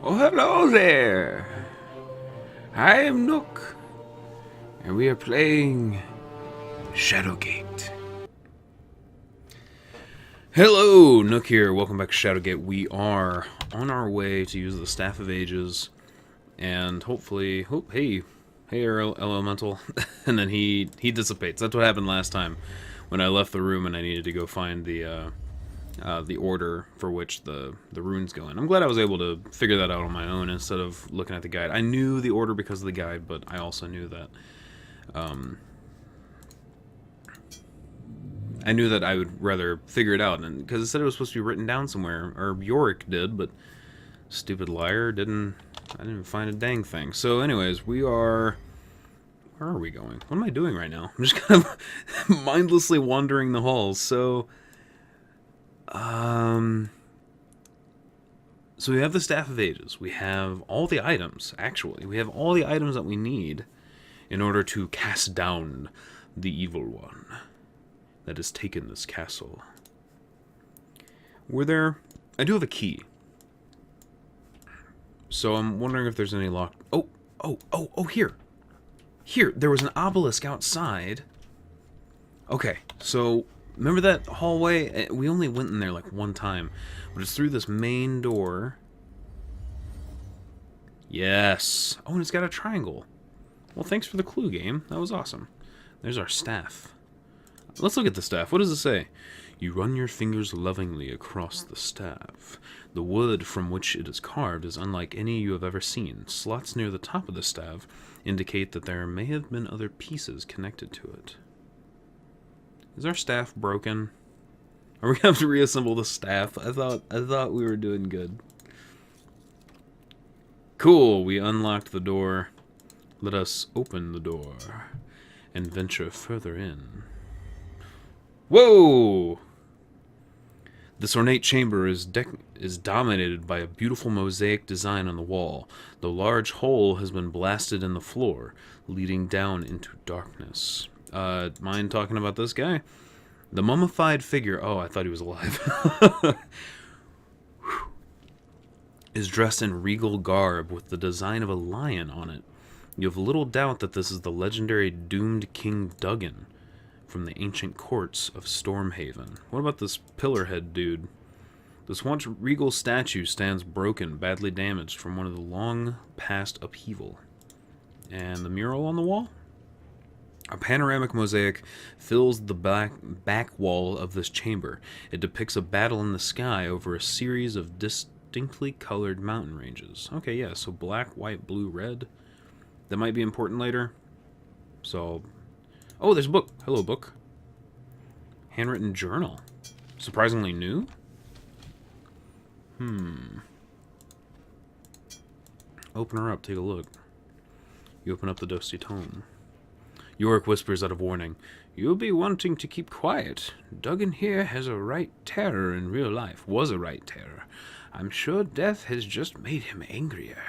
Oh, hello there! I am Nook, and we are playing Shadowgate. Hello, Nook here. Welcome back to Shadowgate. We are on our way to use the Staff of Ages, and hopefully, hey, elemental, and then he dissipates. That's what happened last time when I left the room and I needed to go find the order for which the runes go in. I'm glad I was able to figure that out on my own instead of looking at the guide. I knew the order because of the guide, but I also knew that I would rather figure it out, and because it said it was supposed to be written down somewhere, or Yorick did, but stupid liar didn't. I didn't find a dang thing. So, anyways, we are. Where are we going? What am I doing right now? I'm just kind of mindlessly wandering the halls. So we have the Staff of Ages. We have all the items, actually. We have all the items that we need in order to cast down the evil one that has taken this castle. I do have a key. So I'm wondering if there's any lock... Oh, here. Here, there was an obelisk outside. Okay, so remember that hallway? We only went in there like one time, but it's through this main door. Yes. Oh, and it's got a triangle. Well, thanks for the clue, game. That was awesome. There's our staff. Let's look at the staff. What does it say? You run your fingers lovingly across the staff. The wood from which it is carved is unlike any you have ever seen. Slots near the top of the staff indicate that there may have been other pieces connected to it. Is our staff broken? Are we gonna have to reassemble the staff? I thought we were doing good. Cool, we unlocked the door. Let us open the door and venture further in. Whoa! This ornate chamber is dominated by a beautiful mosaic design on the wall. The large hole has been blasted in the floor, leading down into darkness. Mind talking about this guy? The mummified figure, oh, I thought he was alive, is dressed in regal garb with the design of a lion on it. You have little doubt that this is the legendary doomed King Duggan from the ancient courts of Stormhaven. What about this pillarhead dude? This once regal statue stands broken, badly damaged from one of the long past upheaval. And the mural on the wall? A panoramic mosaic fills the back wall of this chamber. It depicts a battle in the sky over a series of distinctly colored mountain ranges. Okay, yeah, so black, white, blue, red. That might be important later. So, oh, there's a book. Hello, book. Handwritten journal. Surprisingly new? Open her up, take a look. You open up the dusty tome. Yorick whispers out of warning. You'll be wanting to keep quiet. Duggan here has a right terror in real life. Was a right terror. I'm sure death has just made him angrier.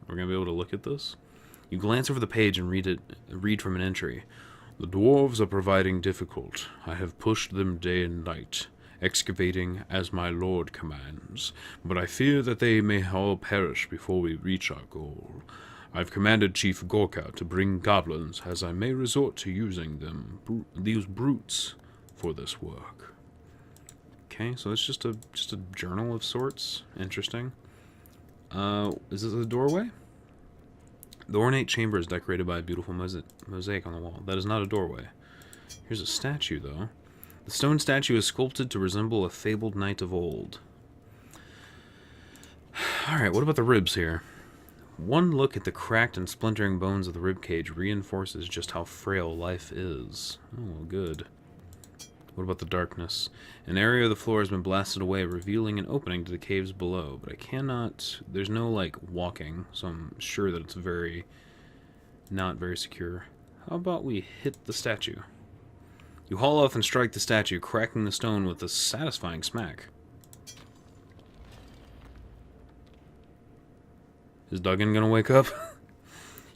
We're going to be able to look at this? You glance over the page and read from an entry. The dwarves are providing difficult. I have pushed them day and night, excavating as my lord commands, but I fear that they may all perish before we reach our goal. I've commanded Chief Gorka to bring goblins, as I may resort to using these brutes for this work. Okay, so it's just a journal of sorts. Interesting. Is this a doorway? The ornate chamber is decorated by a beautiful mosaic on the wall. That is not a doorway. Here's a statue, though. The stone statue is sculpted to resemble a fabled knight of old. Alright, what about the ribs here? One look at the cracked and splintering bones of the ribcage reinforces just how frail life is. Oh, good. What about the darkness? An area of the floor has been blasted away, revealing an opening to the caves below, but I cannot... There's no, like, walking, so I'm sure that it's not very secure. How about we hit the statue? You haul off and strike the statue, cracking the stone with a satisfying smack. Is Duggan gonna wake up?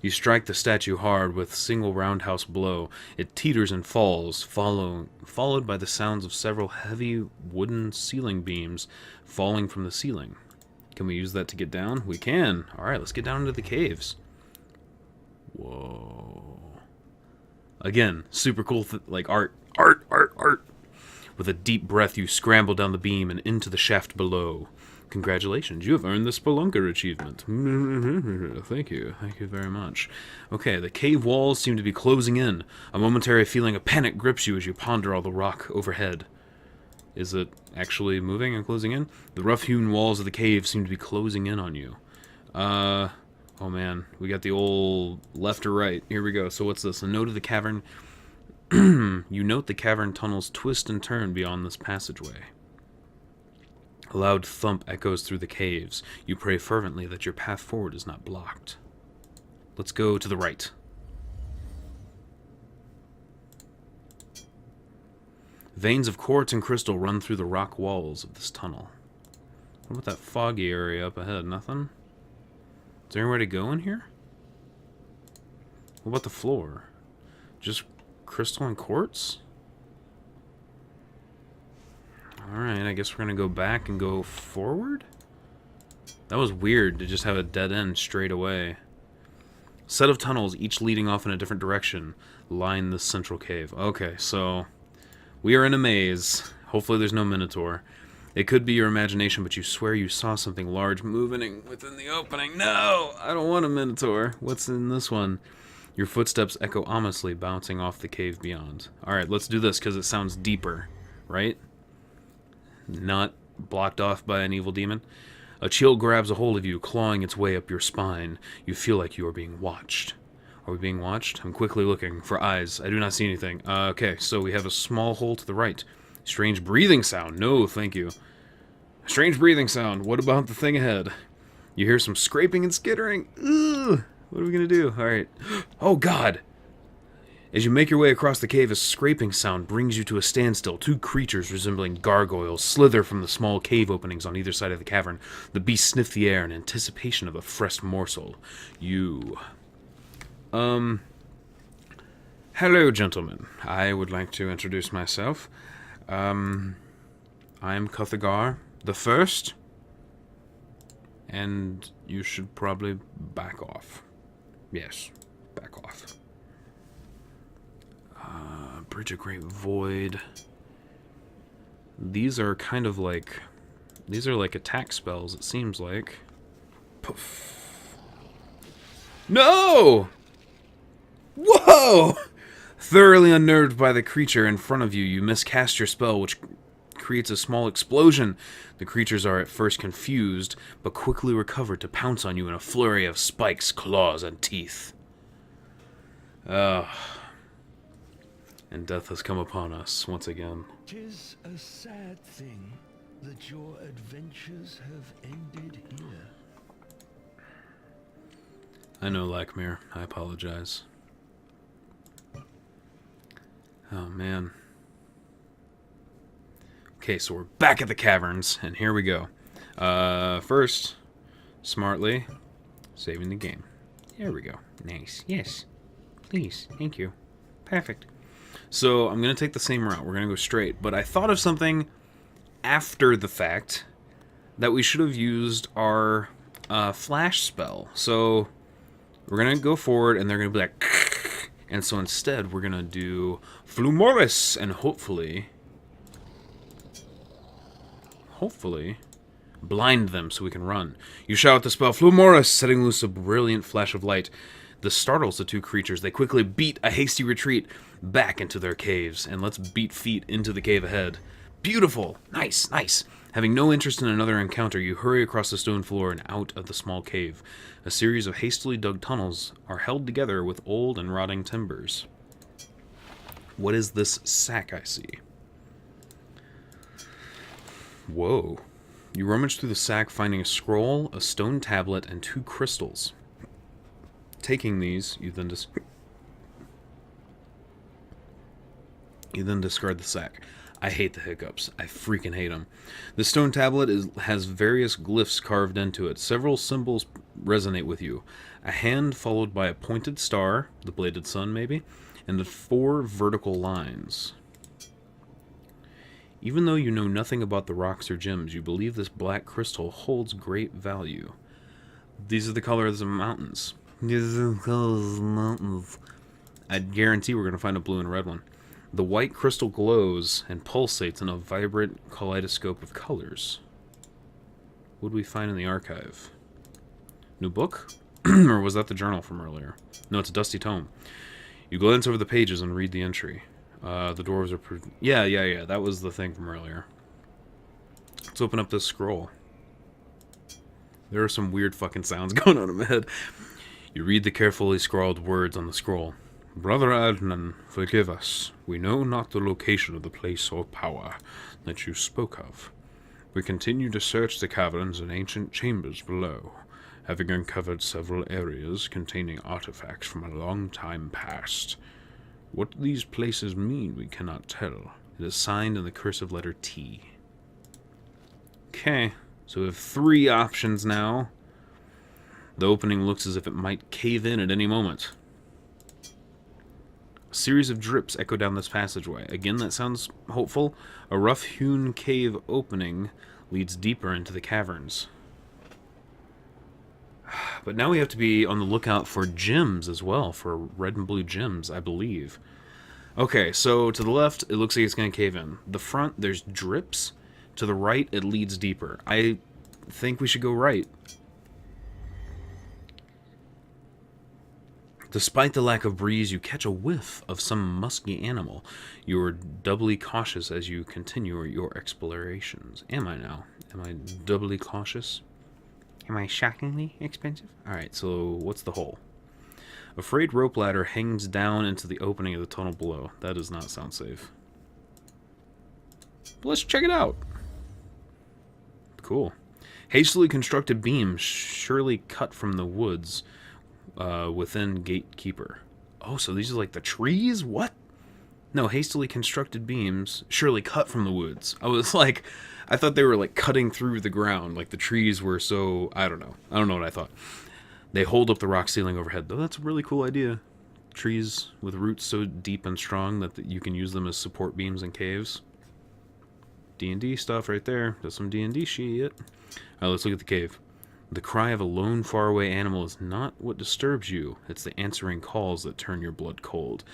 You strike the statue hard with a single roundhouse blow. It teeters and falls, followed by the sounds of several heavy wooden ceiling beams falling from the ceiling. Can we use that to get down? We can. Alright, let's get down into the caves. Whoa. Again, super cool, like art. Art. With a deep breath, you scramble down the beam and into the shaft below. Congratulations, you have earned the Spelunker achievement. Thank you very much. Okay, the cave walls seem to be closing in. A momentary feeling of panic grips you as you ponder all the rock overhead. Is it actually moving and closing in? The rough-hewn walls of the cave seem to be closing in on you. Oh man, we got the old left or right. Here we go. So what's this? A note of the cavern. You note the cavern tunnels twist and turn beyond this passageway. A loud thump echoes through the caves. You pray fervently that your path forward is not blocked. Let's go to the right. Veins of quartz and crystal run through the rock walls of this tunnel. What about that foggy area up ahead? Nothing? Is there anywhere to go in here? What about the floor? Just crystal and quartz? Alright, I guess we're gonna go back and go forward? That was weird to just have a dead end straight away. Set of tunnels, each leading off in a different direction, line this central cave. Okay, so we are in a maze. Hopefully there's no Minotaur. It could be your imagination, but you swear you saw something large moving within the opening. No! I don't want a Minotaur. What's in this one? Your footsteps echo ominously, bouncing off the cave beyond. Alright, let's do this, because it sounds deeper, right? Not blocked off by an evil demon. A chill grabs a hold of you, clawing its way up your spine. You feel like you are being watched. Are we being watched? I'm quickly looking for eyes. I do not see anything. Okay, so we have a small hole to the right. Strange breathing sound. No, thank you. Strange breathing sound. What about the thing ahead? You hear some scraping and skittering. Ugh. What are we going to do? Alright. Oh, God! As you make your way across the cave, a scraping sound brings you to a standstill. Two creatures resembling gargoyles slither from the small cave openings on either side of the cavern. The beasts sniff the air in anticipation of a fresh morsel. You... Hello, gentlemen. I would like to introduce myself. I am Cuthagar the First. And you should probably back off. Yes, back off. Bridge of Great Void. These are kind of like... These are like attack spells, it seems like. Poof. No! Whoa! Thoroughly unnerved by the creature in front of you, you miscast your spell, which creates a small explosion. The creatures are at first confused, but quickly recover to pounce on you in a flurry of spikes, claws, and teeth. And death has come upon us once again. 'Tis a sad thing that your adventures have ended here. I know, Lakmir. I apologize. Oh, man. Okay, so we're back at the caverns, and here we go. First, smartly, saving the game. Here we go. Nice. Yes. Please. Thank you. Perfect. So, I'm going to take the same route. We're going to go straight. But I thought of something after the fact that we should have used our flash spell. So, we're going to go forward, and they're going to be like... And so instead, we're going to do Flumoris, and hopefully, blind them so we can run. You shout the spell, Flumoris, setting loose a brilliant flash of light. This startles the two creatures. They quickly beat a hasty retreat back into their caves. And let's beat feet into the cave ahead. Beautiful! Nice, nice! Having no interest in another encounter, you hurry across the stone floor and out of the small cave. A series of hastily dug tunnels are held together with old and rotting timbers. What is this sack I see? Whoa. You rummage through the sack, finding a scroll, a stone tablet, and 2 crystals. Taking these, you then discard the sack. I hate the hiccups. I freaking hate them. The stone tablet has various glyphs carved into it. Several symbols resonate with you. A hand followed by a pointed star, the bladed sun maybe, and the 4 vertical lines. Even though you know nothing about the rocks or gems, you believe this black crystal holds great value. These are the colors of mountains. These are the colors of mountains. I guarantee we're going to find a blue and a red one. The white crystal glows and pulsates in a vibrant kaleidoscope of colors. What did we find in the archive? New book? Or was that the journal from earlier? No, it's a dusty tome. You glance over the pages and read the entry. The dwarves are... Yeah. That was the thing from earlier. Let's open up this scroll. There are some weird fucking sounds going on in my head. You read the carefully scrawled words on the scroll. Brother Adnan, forgive us. We know not the location of the place or power that you spoke of. We continue to search the caverns and ancient chambers below, having uncovered several areas containing artifacts from a long time past. What these places mean we cannot tell. It is signed in the cursive letter T. Okay, so we have 3 options now. The opening looks as if it might cave in at any moment. A series of drips echo down this passageway. Again, that sounds hopeful. A rough-hewn cave opening leads deeper into the caverns. But now we have to be on the lookout for gems as well, for red and blue gems, I believe. Okay, so to the left, it looks like it's going to cave in. The front, there's drips. To the right, it leads deeper. I think we should go right. Despite the lack of breeze, you catch a whiff of some musky animal. You are doubly cautious as you continue your explorations. Am I now? Am I doubly cautious? Am I shockingly expensive? Alright, so what's the hole? A frayed rope ladder hangs down into the opening of the tunnel below. That does not sound safe. But let's check it out. Cool. Hastily constructed beams, surely cut from the woods within Gatekeeper. Oh, so these are like the trees? What? No, hastily constructed beams, surely cut from the woods. I was like, I thought they were like cutting through the ground, like the trees were so, I don't know. I don't know what I thought. They hold up the rock ceiling overhead. Though that's a really cool idea. Trees with roots so deep and strong that you can use them as support beams in caves. D&D stuff right there. That's some D&D shit. Alright, let's look at the cave. The cry of a lone, faraway animal is not what disturbs you. It's the answering calls that turn your blood cold.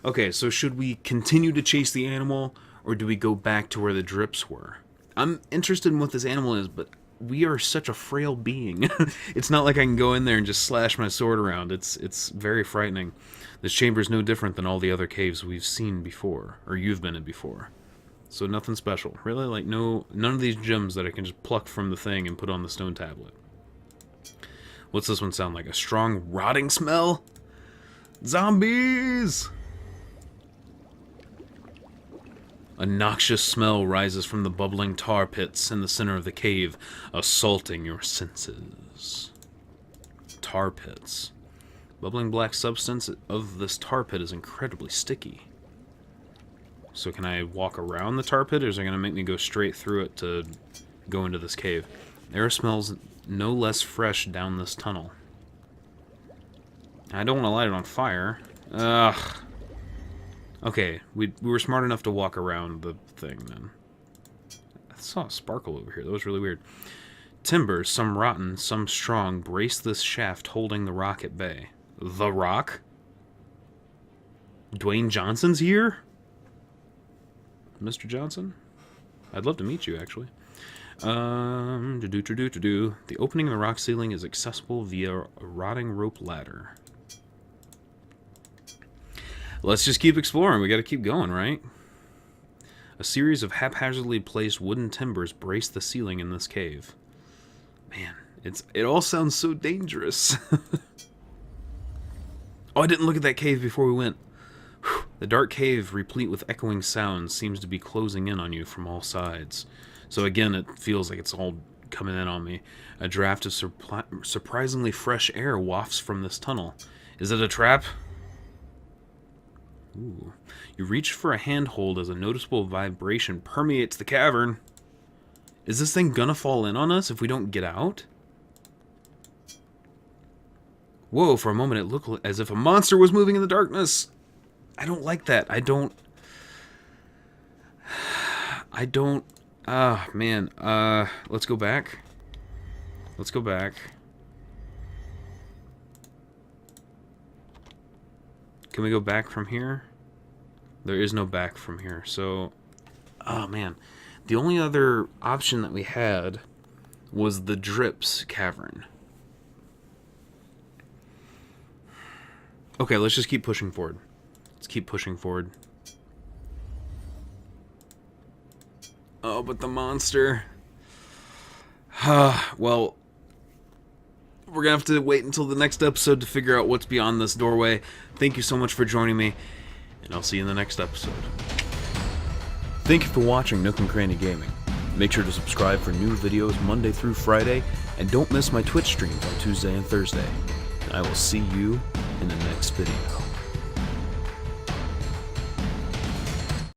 Okay, so should we continue to chase the animal, or do we go back to where the drips were? I'm interested in what this animal is, but we are such a frail being. It's not like I can go in there and just slash my sword around. It's very frightening. This chamber is no different than all the other caves we've seen before, or you've been in before. So nothing special. Really, like none of these gems that I can just pluck from the thing and put on the stone tablet. What's this one sound like? A strong rotting smell? Zombies! A noxious smell rises from the bubbling tar pits in the center of the cave, assaulting your senses. Tar pits. Bubbling black substance of this tar pit is incredibly sticky. So can I walk around the tar pit, or is it going to make me go straight through it to go into this cave? Air smells no less fresh down this tunnel. I don't want to light it on fire. Ugh. Okay, we were smart enough to walk around the thing then. I saw a sparkle over here. That was really weird. Timbers, some rotten, some strong, brace this shaft holding the rock at bay. The Rock? Dwayne Johnson's here? Mr. Johnson? I'd love to meet you, actually. The opening of the rock ceiling is accessible via a rotting rope ladder. Let's just keep exploring. We gotta keep going, right? A series of haphazardly placed wooden timbers brace the ceiling in this cave. Man, it all sounds so dangerous. Oh, I didn't look at that cave before we went. Whew. The dark cave, replete with echoing sounds, seems to be closing in on you from all sides. So again, it feels like it's all coming in on me. A draft of surprisingly fresh air wafts from this tunnel. Is it a trap? Ooh. You reach for a handhold as a noticeable vibration permeates the cavern. Is this thing gonna fall in on us if we don't get out? Whoa, for a moment it looked as if a monster was moving in the darkness. I don't like that. I don't... Ah, man. Let's go back. Let's go back. Can we go back from here? There is no back from here, so... Oh, man. The only other option that we had was the Drips Cavern. Okay, let's just keep pushing forward. Let's keep pushing forward. Oh, but the monster... well... We're gonna have to wait until the next episode to figure out what's beyond this doorway. Thank you so much for joining me, and I'll see you in the next episode. Thank you for watching Nook and Cranny Gaming. Make sure to subscribe for new videos Monday through Friday, and don't miss my Twitch streams on Tuesday and Thursday. And I will see you in the next video.